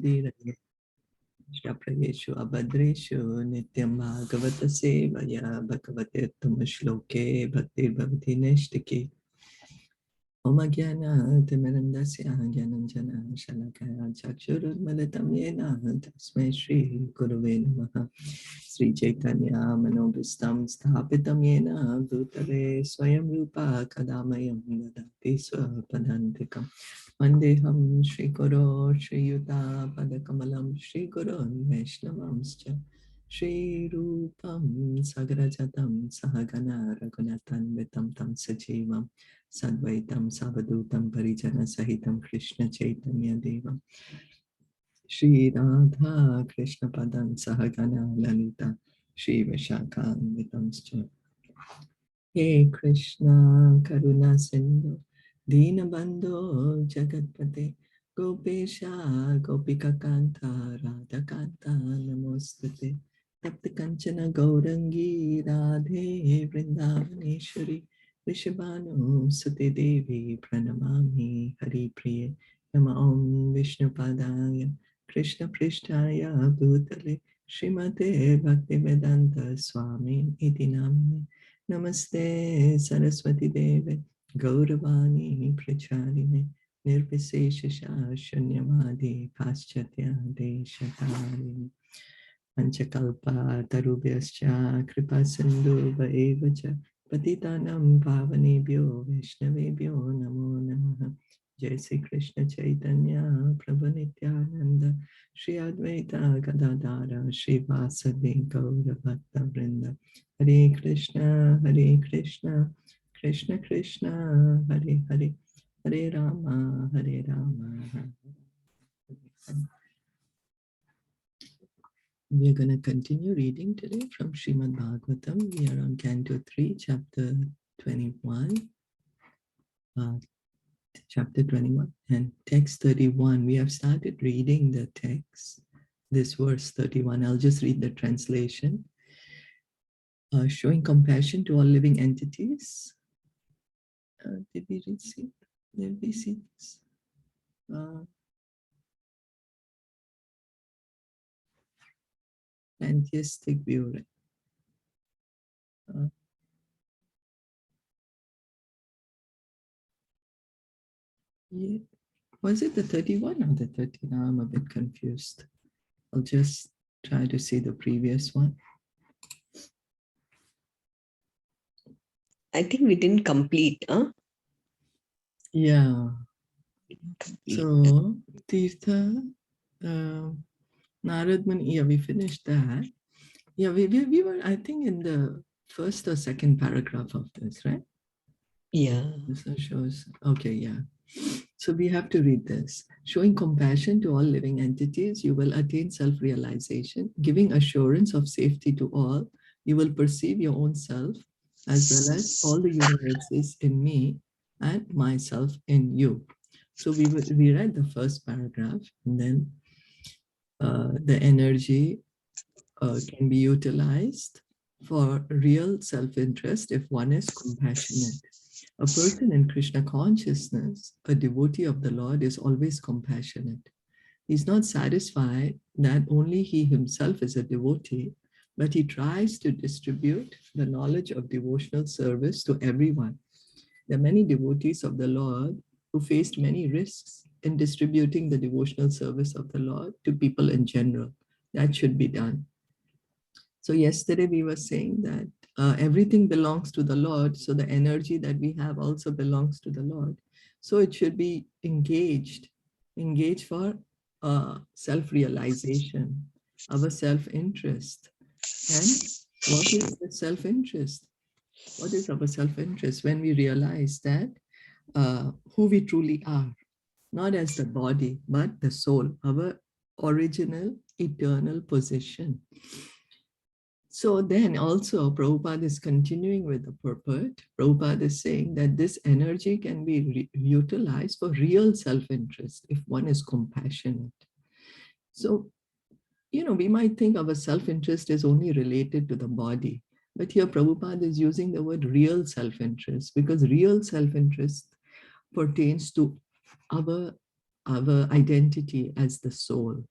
Bhadirayo Shtaprayeshu Abhadreshu Nityam Bhagavata Sevaya Bhagavate Shloke Bhakti Bhavati Neshtike Om Jnana Timirandasya Jnananjana Shalakaya Chakshurudmalatam Yena Tasmai Shri Gurave Namaha Sri Caitanya Manobhistam Sthapitam Yena Bhutale Swayam Rupa Kadamayam Dadati Swapadantikam Vandeham Shri Guru Shri Yuta Padakamalam Shri Guru Vaishnavamscha Shri Rupam Sagarajatam Sahagana Raghunathan Vitam Tam Sajivam Sadvaitam Savadutam Parijana Sahitam Krishna Chaitanya Devam Shri Radha Krishna Padam Sahagana Lalita Shri Vishakam Vitamscha He Krishna Karuna Sindhu Dinabandho Jagatpate Gopesha Gopika Kanta Radha Kanta Namostate Tapta Kanchana Gaurangi Radhe Vrindavaneshwari Rishabhanu Sute Devi Pranamami Hari Priye Nama Om Vishnu Padaya Krishna Prishtaya Bhutale Srimate Bhaktivedanta Swami Iti Namane Namaste Saraswati Deve Gauravani Pracharine Nirvisesha Shunyamadi Paschatya Deshatarine Panchakalpa Tarubhyascha Kripa Sindhu Vaevacha Patitanam Pavanebhyo Vaishnavebhyo Namo Namaha Jai Sri Krishna Chaitanya Prabhu Nityananda Shri Advaita Gadadara Shri Vasadi Gaura Bhakta Vrinda Hare Krishna Krishna Krishna Hare Hare Hare Rama Hare Rama Hare Hare. We are going to continue reading today from Srimad Bhagavatam. We are on Canto 3, Chapter 21. Chapter 21 and text 31. We have started reading the text, this verse 31. I'll just read the translation. Showing compassion to all living entities. Did we see this? Pantheistic view. Yeah. Was it the 31 or the 30? Now I'm a bit confused. I'll just try to see the previous one. I think we didn't complete, huh? Yeah. So, Tirtha, Narad Muni, yeah, we finished that. Yeah, we were, I think, in the first or second paragraph of this, right? Yeah. This one shows, okay, yeah. So we have to read this. Showing compassion to all living entities, you will attain self-realization. Giving assurance of safety to all, you will perceive your own self, as well as all the universes in me and myself in you. So we read the first paragraph, and then the energy can be utilized for real self-interest if one is compassionate. A person in Krishna consciousness, a devotee of the Lord, is always compassionate. He's not satisfied that only he himself is a devotee, but he tries to distribute the knowledge of devotional service to everyone. There are many devotees of the Lord who faced many risks in distributing the devotional service of the Lord to people in general. That should be done. So yesterday we were saying that everything belongs to the Lord. So the energy that we have also belongs to the Lord. So it should be engaged for self-realization, our self-interest. And what is the self-interest? What is our self-interest? When we realize that who we truly are, not as the body, but the soul, our original eternal position. So then also Prabhupada is continuing with the purport. Prabhupada is saying that this energy can be utilized for real self-interest if one is compassionate. So, you know, we might think our self-interest is only related to the body, but here Prabhupada is using the word real self-interest because real self-interest pertains to our identity as the soul.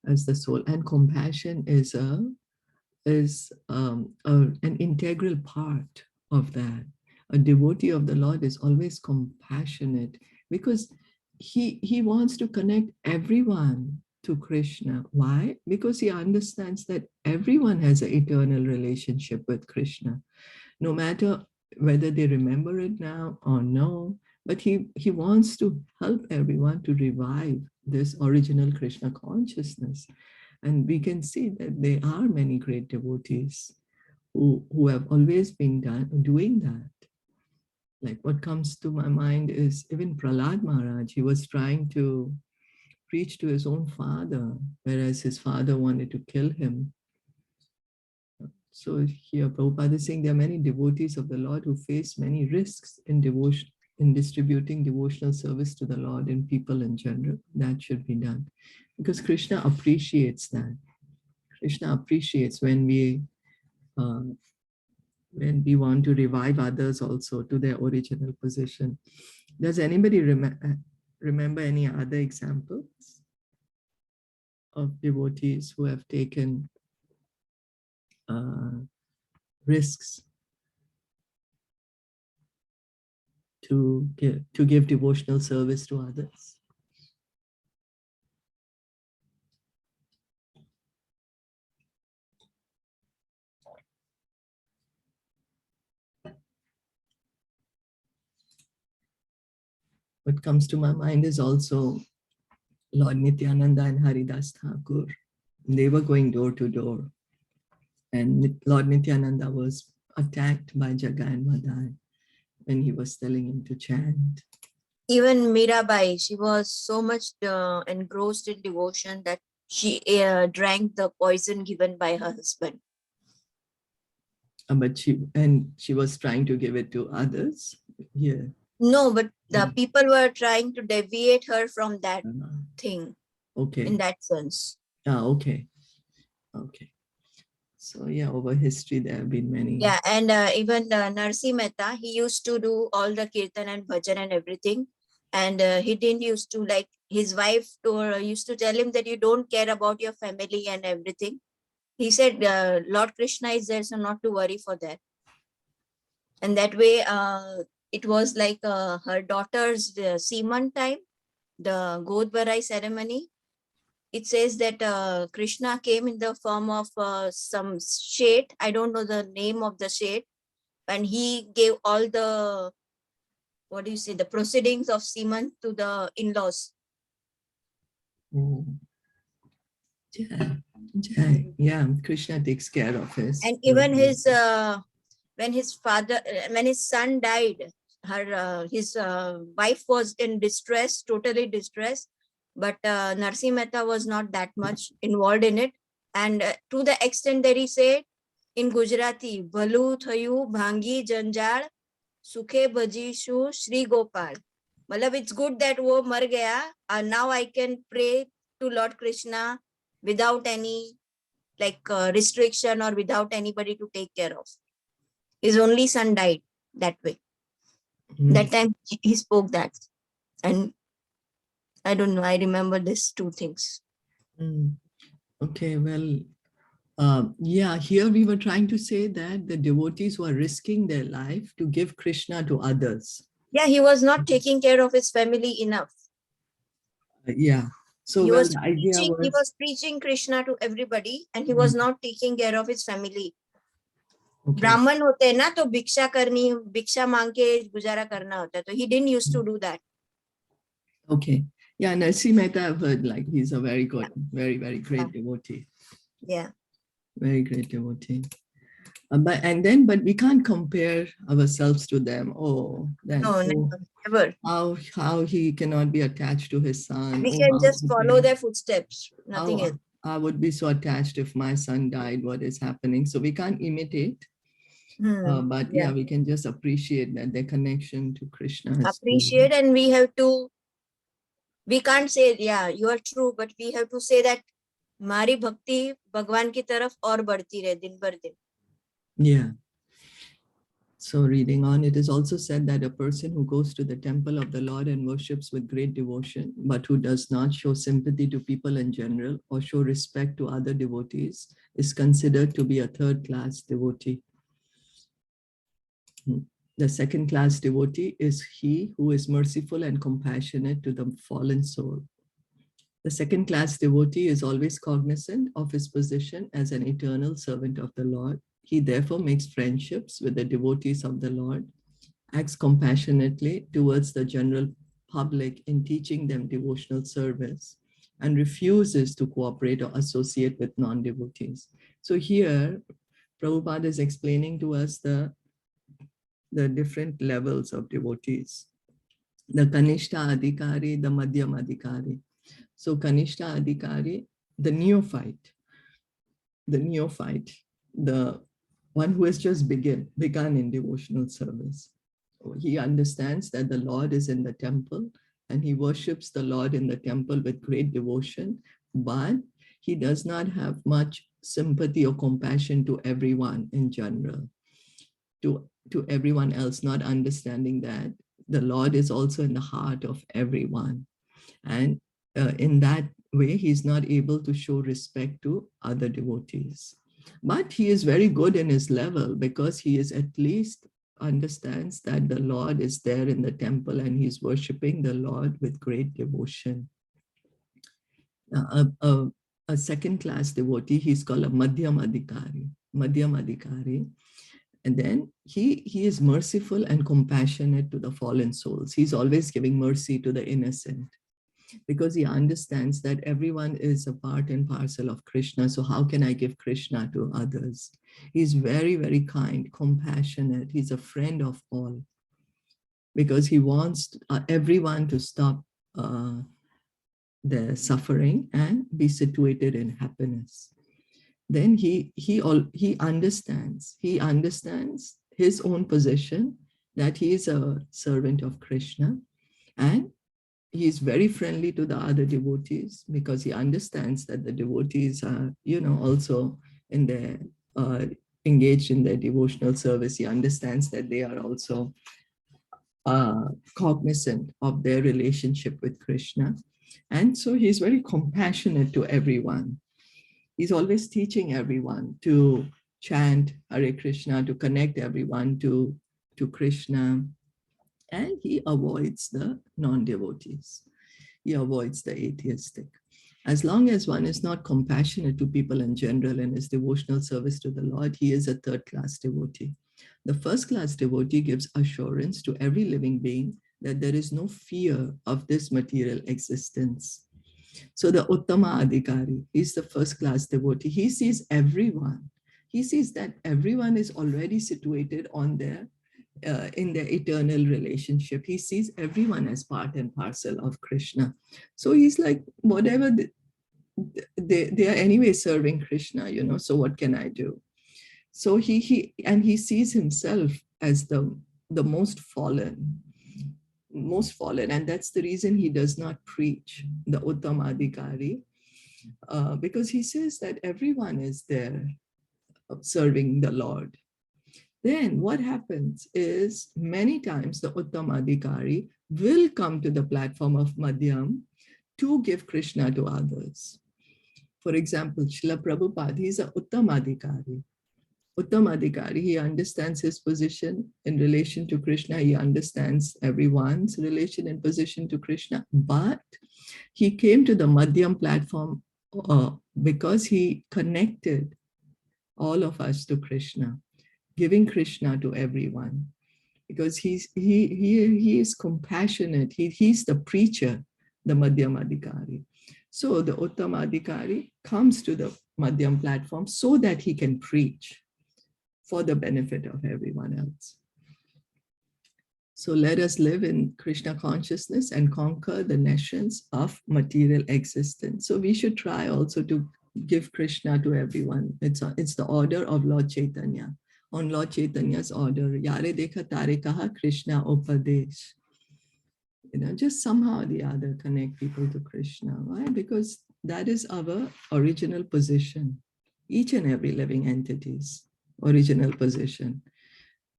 as the soul. And compassion is an integral part of that. A devotee of the Lord is always compassionate because he wants to connect everyone to Krishna. Why? Because he understands that everyone has an eternal relationship with Krishna, no matter whether they remember it now or no. But he wants to help everyone to revive this original Krishna consciousness. And we can see that there are many great devotees who have always been doing that. Like what comes to my mind is even Prahlad Maharaj. He was trying to preach to his own father, whereas his father wanted to kill him. So here Prabhupada is saying there are many devotees of the Lord who face many risks in devotion, in distributing devotional service to the Lord and people in general. That should be done because Krishna appreciates that. Krishna appreciates when we want to revive others also to their original position. Does anybody remember any other examples of devotees who have taken risks to give devotional service to others? What comes to my mind is also Lord Nityananda and Haridas Thakur. They were going door to door, and Lord Nityananda was attacked by Jagai and Madai when he was telling him to chant. Even Mirabai, she was so much engrossed in devotion that she drank the poison given by her husband. But she was trying to give it to others. Yeah. No, but the people were trying to deviate her from that thing. Okay. In that sense. Okay. Okay. So yeah, over history there have been many. Yeah, and even Narsi Mehta, he used to do all the kirtan and bhajan and everything, and he didn't used to, like, his wife used to tell him that you don't care about your family and everything. He said Lord Krishna is there, so not to worry for that. And that way it was like her daughter's Seaman time, the God Barai ceremony. It says that Krishna came in the form of some shade. I don't know the name of the shade. And he gave all the, what do you say, the proceedings of Seaman to the in-laws. Yeah, Krishna takes care of his. And even his, when his son died, his wife was in distress, totally distressed. But Narsi Mehta was not that much involved in it. And to the extent that he said in Gujarati, Bhalu Thayu Bhangi Janjal Sukhe Bhajishu Shri Gopal. Malab, it's good that wo mar gaya. Now I can pray to Lord Krishna without any restriction or without anybody to take care of. His only son died that way. That time he spoke that. And I don't know, I remember these two things. Okay, well, yeah, here we were trying to say that the devotees were risking their life to give Krishna to others. Yeah, he was not taking care of his family enough. Yeah. So he the was preaching Krishna to everybody, and he was not taking care of his family. Okay. Brahman होते हैं ना, तो भिक्षा करनी, भिक्षा मांग के गुजारा करना होता है, तो he didn't used to do that. Okay. Yeah, Narsi Mehta, I've heard, like, he's a very good, very, very great devotee. Yeah. Very great devotee. But we can't compare ourselves to them. Oh, never. How he cannot be attached to his son. We can just follow their footsteps. Nothing else. I would be so attached if my son died. What is happening? So we can't imitate. But yeah, we can just appreciate that their connection to Krishna. Appreciate, and we have to. We can't say, yeah, you are true, but we have to say that हमारी भक्ति भगवान की तरफ और बढ़ती रहे दिन भर दिन. Yeah. So reading on, it is also said that a person who goes to the temple of the Lord and worships with great devotion, but who does not show sympathy to people in general or show respect to other devotees, is considered to be a third-class devotee. The second-class devotee is he who is merciful and compassionate to the fallen soul. The second-class devotee is always cognizant of his position as an eternal servant of the Lord. He therefore makes friendships with the devotees of the Lord, acts compassionately towards the general public in teaching them devotional service, and refuses to cooperate or associate with non-devotees. So here, Prabhupada is explaining to us the different levels of devotees. The Kanishta Adhikari, the Madhyam Adhikari. So Kanishta Adhikari, the neophyte, the one who has just begun in devotional service. He understands that the Lord is in the temple and he worships the Lord in the temple with great devotion, but he does not have much sympathy or compassion to everyone in general, to everyone else, not understanding that the Lord is also in the heart of everyone. And in that way, he's not able to show respect to other devotees. But he is very good in his level because he is at least understands that the Lord is there in the temple and he's worshiping the Lord with great devotion. A second-class devotee, he's called a Madhyam Adhikari. And then he is merciful and compassionate to the fallen souls. He's always giving mercy to the innocent, because he understands that everyone is a part and parcel of Krishna. So how can I give Krishna to others? He's very, very kind, compassionate. He's a friend of all, because he wants everyone to stop their suffering and be situated in happiness. Then he understands his own position, that he is a servant of Krishna, and he is very friendly to the other devotees because he understands that the devotees are, also in their engaged in their devotional service. He understands that they are also cognizant of their relationship with Krishna. And so he's very compassionate to everyone. He's always teaching everyone to chant Hare Krishna, to connect everyone to Krishna. And he avoids the non-devotees. He avoids the atheistic. As long as one is not compassionate to people in general in his devotional service to the Lord, he is a third-class devotee. The first-class devotee gives assurance to every living being that there is no fear of this material existence. So the Uttama Adhikari is the first-class devotee. He sees everyone. He sees that everyone is already situated on their in their eternal relationship. He sees everyone as part and parcel of Krishna. So he's like, whatever they are anyway serving Krishna, so what can I do? So he sees himself as the most fallen, and that's the reason he does not preach, the Uttama Adhikari, because he says that everyone is there serving the Lord. Then what happens is many times the Uttama Adhikari will come to the platform of Madhyam to give Krishna to others. For example, Srila Prabhupada, he's a Uttama Adhikari. Uttama Adhikari, he understands his position in relation to Krishna. He understands everyone's relation and position to Krishna. But he came to the Madhyam platform because he connected all of us to Krishna, giving Krishna to everyone, because he is compassionate. He's the preacher, the Madhyam Adhikari. So the Uttama Adhikari comes to the Madhyam platform so that he can preach for the benefit of everyone else. So let us live in Krishna consciousness and conquer the nations of material existence. So we should try also to give Krishna to everyone. It's the order of Lord Caitanya. On Lord Chaitanya's order, Yare Dekha Tare Kaha Krishna Upadesh. Just somehow or the other connect people to Krishna. Why? Because that is our original position. Each and every living entity's original position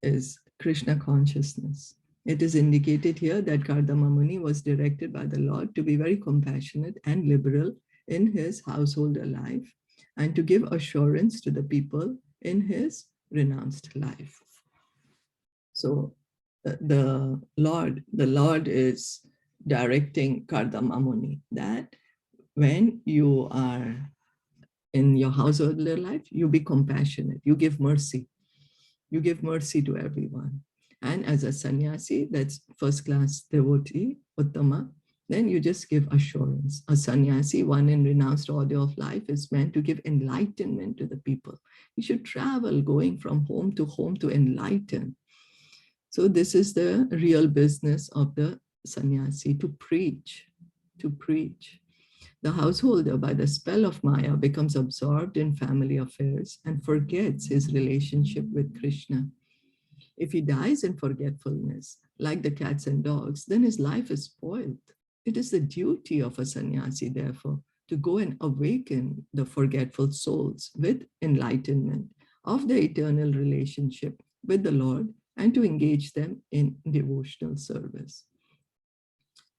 is Krishna consciousness. It is indicated here that Kardama Muni was directed by the Lord to be very compassionate and liberal in his householder life and to give assurance to the people in his renounced life. So the Lord is directing Kardama Muni that when you are in your householder life, you be compassionate, you give mercy. You give mercy to everyone. And as a sannyasi, that's first class devotee, Uttama, then you just give assurance. A sannyasi, one in renounced order of life, is meant to give enlightenment to the people. You should travel going from home to enlighten. So this is the real business of the sannyasi, to preach, to preach. The householder, by the spell of Maya, becomes absorbed in family affairs and forgets his relationship with Krishna. If he dies in forgetfulness, like the cats and dogs, then his life is spoiled. It is the duty of a sannyasi, therefore, to go and awaken the forgetful souls with enlightenment of the eternal relationship with the Lord and to engage them in devotional service.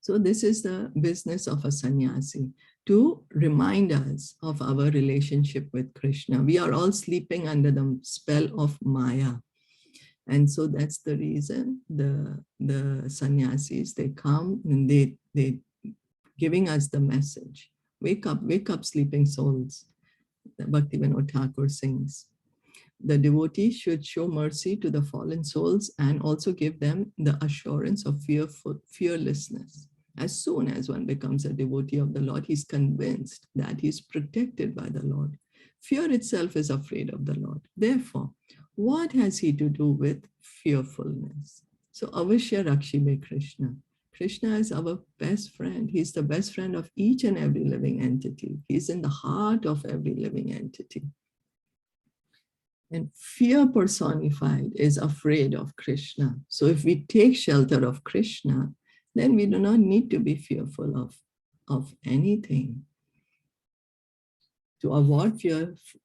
So this is the business of a sannyasi, to remind us of our relationship with Krishna. We are all sleeping under the spell of Maya. And so that's the reason the sannyasis, they come and they giving us the message. Wake up, sleeping souls. Bhaktivinoda Thakur sings. The devotee should show mercy to the fallen souls and also give them the assurance of fearlessness. As soon as one becomes a devotee of the Lord, he's convinced that he's protected by the Lord. Fear itself is afraid of the Lord. Therefore, what has he to do with fearfulness? So, Avashya Rakshibe Krishna. Krishna is our best friend. He's the best friend of each and every living entity. He's in the heart of every living entity. And fear personified is afraid of Krishna. So if we take shelter of Krishna, then we do not need to be fearful of anything. To award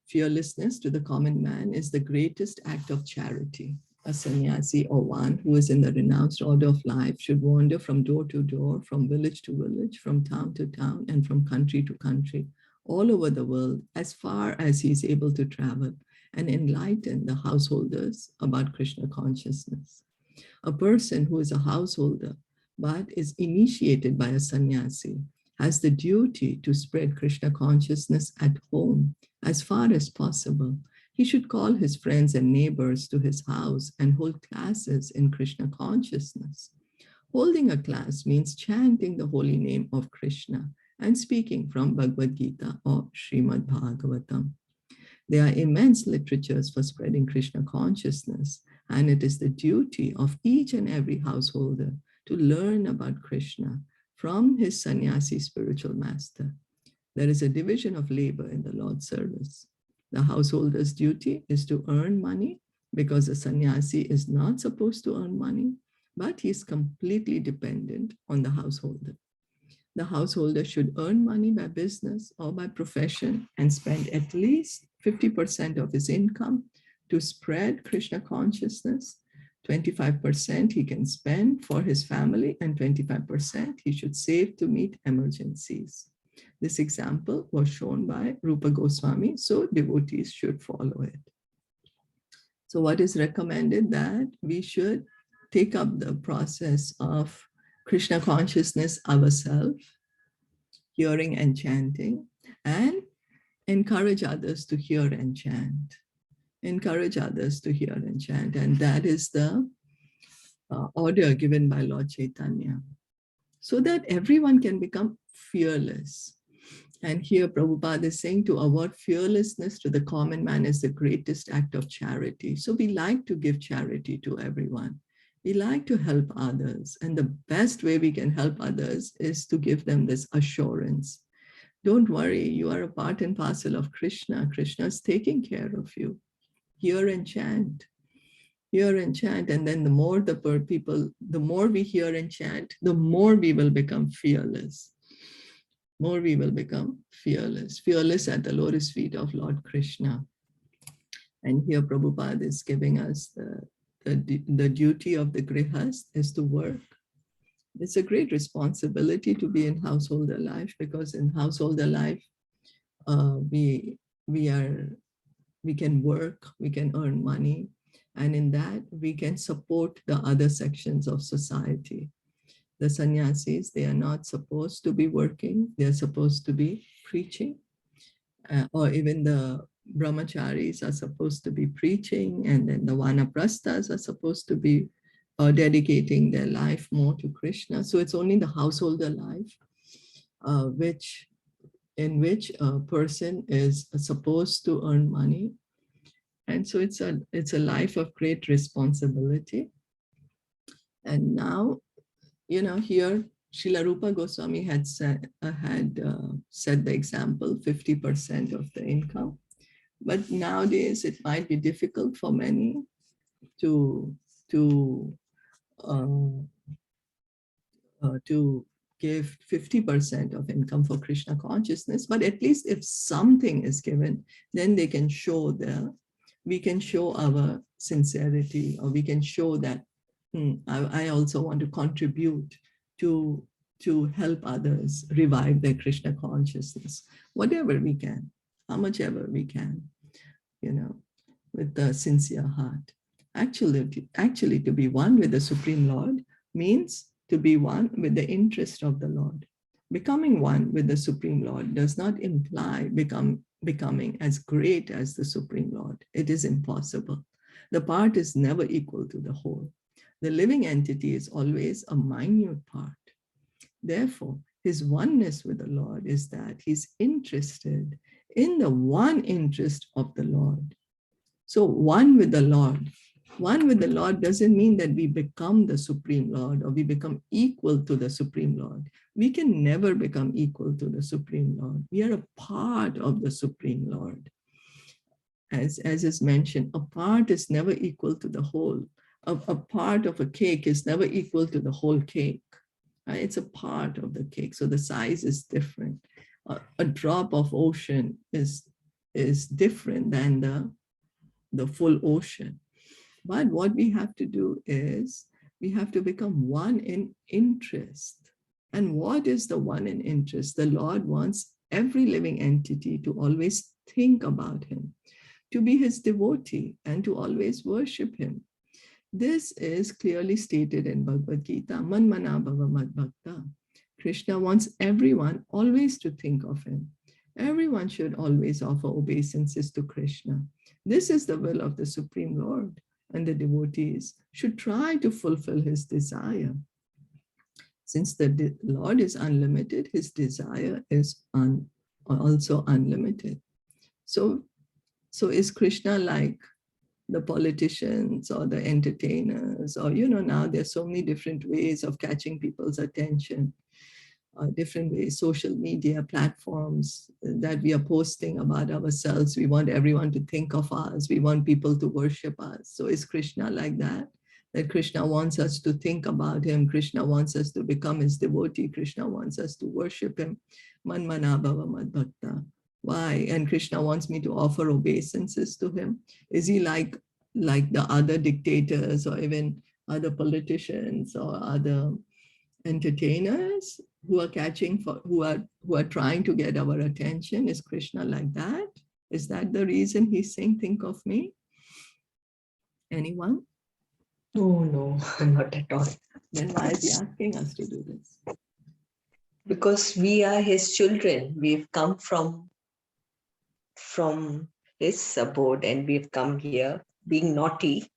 fearlessness to the common man is the greatest act of charity. A sannyasi or one who is in the renounced order of life should wander from door to door, from village to village, from town to town, and from country to country, all over the world, as far as he is able to travel, and enlighten the householders about Krishna consciousness. A person who is a householder but is initiated by a sannyasi has the duty to spread Krishna consciousness at home as far as possible. He should call his friends and neighbors to his house and hold classes in Krishna consciousness. Holding a class means chanting the holy name of Krishna and speaking from Bhagavad Gita or Srimad Bhagavatam. There are immense literatures for spreading Krishna consciousness, and it is the duty of each and every householder to learn about Krishna from his sannyasi spiritual master. There is a division of labor in the Lord's service. The householder's duty is to earn money, because a sannyasi is not supposed to earn money, but he is completely dependent on the householder. The householder should earn money by business or by profession and spend at least 50% of his income to spread Krishna consciousness. 25% he can spend for his family, and 25% he should save to meet emergencies. This example was shown by Rupa Goswami, so devotees should follow it. So what is recommended? That we should take up the process of Krishna consciousness ourselves, hearing and chanting, and encourage others to hear and chant. Encourage others to hear and chant. And that is the order given by Lord Caitanya, so that everyone can become fearless. And here Prabhupada is saying to award fearlessness to the common man is the greatest act of charity. So we like to give charity to everyone. We like to help others. And the best way we can help others is to give them this assurance. Don't worry, you are a part and parcel of Krishna. Krishna is taking care of you. Hear and chant. Hear and chant. And then the more the more we hear and chant, the more we will become fearless. More we will become fearless. Fearless at the lotus feet of Lord Krishna. And here Prabhupada is giving us the duty of the grihast is to work. It's a great responsibility to be in householder life, because in householder life, we can work, we can earn money, and in that we can support the other sections of society. The sannyasis, they are not supposed to be working, they're supposed to be preaching, or even the brahmacharis are supposed to be preaching, and then the vanaprasthas are supposed to be dedicating their life more to Krishna. So it's only the householder life in which a person is supposed to earn money. And so it's a life of great responsibility. And now, here Srila Rupa Goswami had set the example, 50% of the income. But nowadays it might be difficult for many to give 50% of income for Krishna consciousness. But at least if something is given, then they can show we can show our sincerity, or we can show that I also want to contribute to help others revive their Krishna consciousness, whatever we can, how much ever we can, with the sincere heart. Actually, to be one with the Supreme Lord means to be one with the interest of the Lord. Becoming one with the Supreme Lord does not imply becoming as great as the Supreme Lord. It is impossible. The part is never equal to the whole. The living entity is always a minute part. Therefore, his oneness with the Lord is that he's interested in the one interest of the Lord. So one with the Lord. One with the Lord doesn't mean that we become the Supreme Lord, or we become equal to the Supreme Lord. We can never become equal to the Supreme Lord. We are a part of the Supreme Lord. As is mentioned, a part is never equal to the whole. A part of a cake is never equal to the whole cake. It's a part of the cake, so the size is different. A drop of ocean is different than the full ocean. But what we have to do is we have to become one in interest. And what is the one in interest? The Lord wants every living entity to always think about him, to be his devotee, and to always worship him. This is clearly stated in Bhagavad Gita, Man mana bhava mad bhakta. Krishna wants everyone always to think of him. Everyone should always offer obeisances to Krishna. This is the will of the Supreme Lord, and the devotees should try to fulfill his desire. Since the Lord is unlimited, his desire is also unlimited. So is Krishna like the politicians or the entertainers, or now there's so many different ways of catching people's attention, different ways, social media platforms that we are posting about ourselves. We want everyone to think of us. We want people to worship us. So is Krishna like that? That Krishna wants us to think about him. Krishna wants us to become his devotee. Krishna wants us to worship him. Man mana bhava mad bhakta. Why? And Krishna wants me to offer obeisances to him. Is he like the other dictators, or even other politicians, or other entertainers who are trying to get our attention? Is Krishna like that? Is that the reason he's saying, think of me? Anyone? Oh, no, not at all. Then why is he asking us to do this? Because we are his children. We've come from his abode, and we've come here being naughty.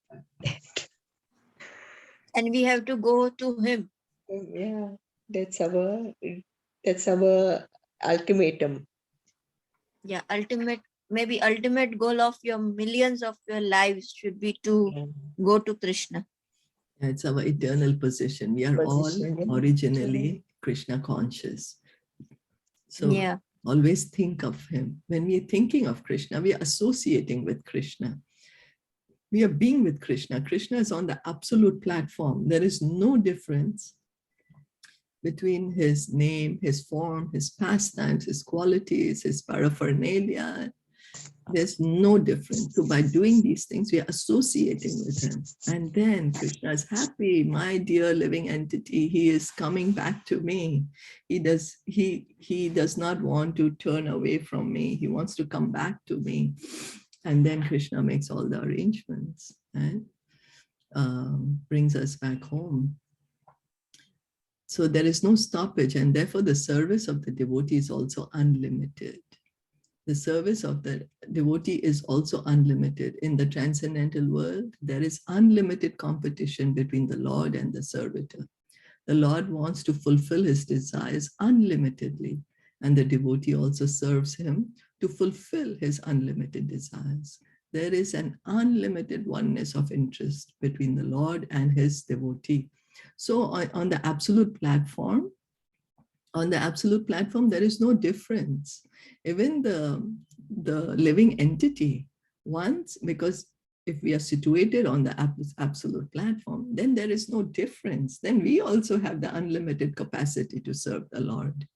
And we have to go to him. Yeah, that's our ultimatum. Yeah, ultimate goal of your millions of your lives should be to go to Krishna. It's our eternal position. We are all originally Krishna conscious. So yeah, always think of him. When we are thinking of Krishna, we are associating with Krishna. We are being with Krishna. Krishna is on the absolute platform. There is no difference between his name, his form, his pastimes, his qualities, his paraphernalia. There's no difference. So by doing these things, we are associating with him. And then Krishna is happy. My dear living entity, he is coming back to me. He does not want to turn away from me. He wants to come back to me. And then Krishna makes all the arrangements and brings us back home. So there is no stoppage, and therefore the service of the devotee is also unlimited. The service of the devotee is also unlimited. In the transcendental world, there is unlimited competition between the Lord and the servitor. The Lord wants to fulfill his desires unlimitedly, and the devotee also serves him to fulfill his unlimited desires. There is an unlimited oneness of interest between the Lord and his devotee. So on the absolute platform, there is no difference. Even the living entity, once, because if we are situated on the absolute platform, then there is no difference. Then we also have the unlimited capacity to serve the Lord,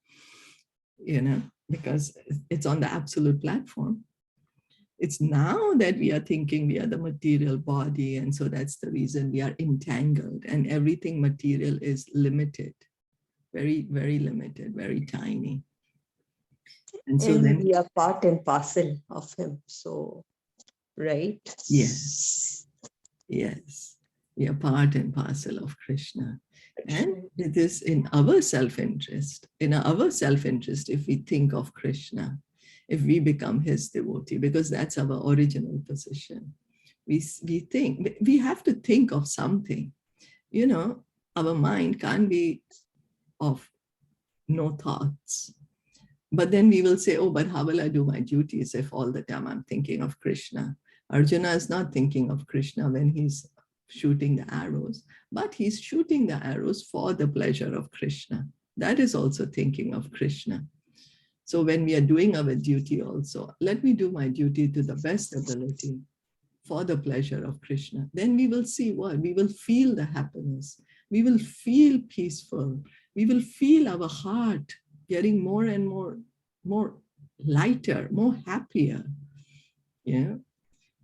because it's on the absolute platform. It's now that we are thinking we are the material body, and so that's the reason we are entangled, and everything material is limited. Very, very limited, very tiny. And so then we are part and parcel of him. So, right? yes, we are part and parcel of Krishna. And it is in our self-interest, if we think of Krishna, if we become his devotee, because that's our original position. We think, we have to think of something. Our mind can't be of no thoughts. But then we will say, oh, but how will I do my duties if all the time I'm thinking of Krishna? Arjuna is not thinking of Krishna when he's shooting the arrows, but he's shooting the arrows for the pleasure of Krishna. That is also thinking of Krishna. So when we are doing our duty also, let me do my duty to the best ability for the pleasure of Krishna. Then we will see what? We will feel the happiness. We will feel peaceful. We will feel our heart getting more and more lighter, more happier. Yeah,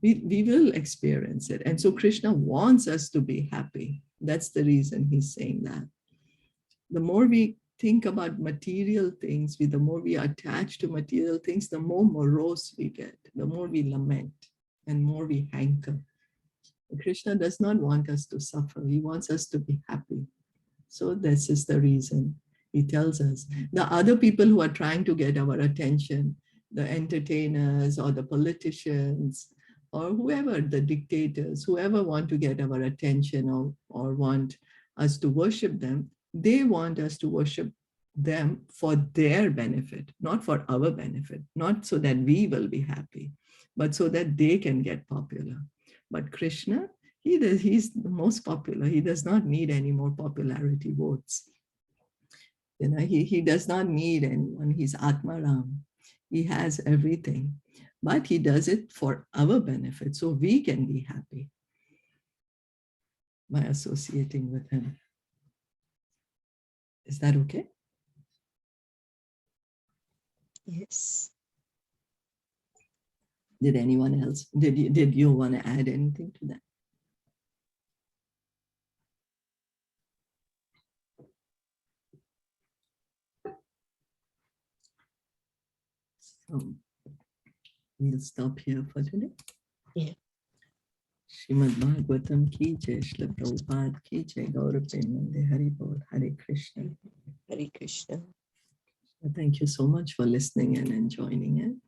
we will experience it. And so Krishna wants us to be happy. That's the reason he's saying that. The more we think about material things, the more we are attached to material things, the more morose we get, the more we lament and more we hanker. Krishna does not want us to suffer. He wants us to be happy. So this is the reason he tells us. The other people who are trying to get our attention, the entertainers or the politicians or whoever, the dictators, whoever want to get our attention or want us to worship them, they want us to worship them for their benefit, not for our benefit, not so that we will be happy, but so that they can get popular. But Krishna, he's the most popular. He does not need any more popularity votes. He does not need anyone. He's Atmaram. He has everything, but he does it for our benefit, so we can be happy by associating with him. Is that okay? Yes. Did anyone else, did you want to add anything to that? So we'll stop here for today. Yeah. Srimad Bhagavatam ki jai, Shilpa Prabhupada ki jai, Gaura Premanande, Hari Bol, Hare Krishna. Hare Krishna. Thank you so much for listening and joining in.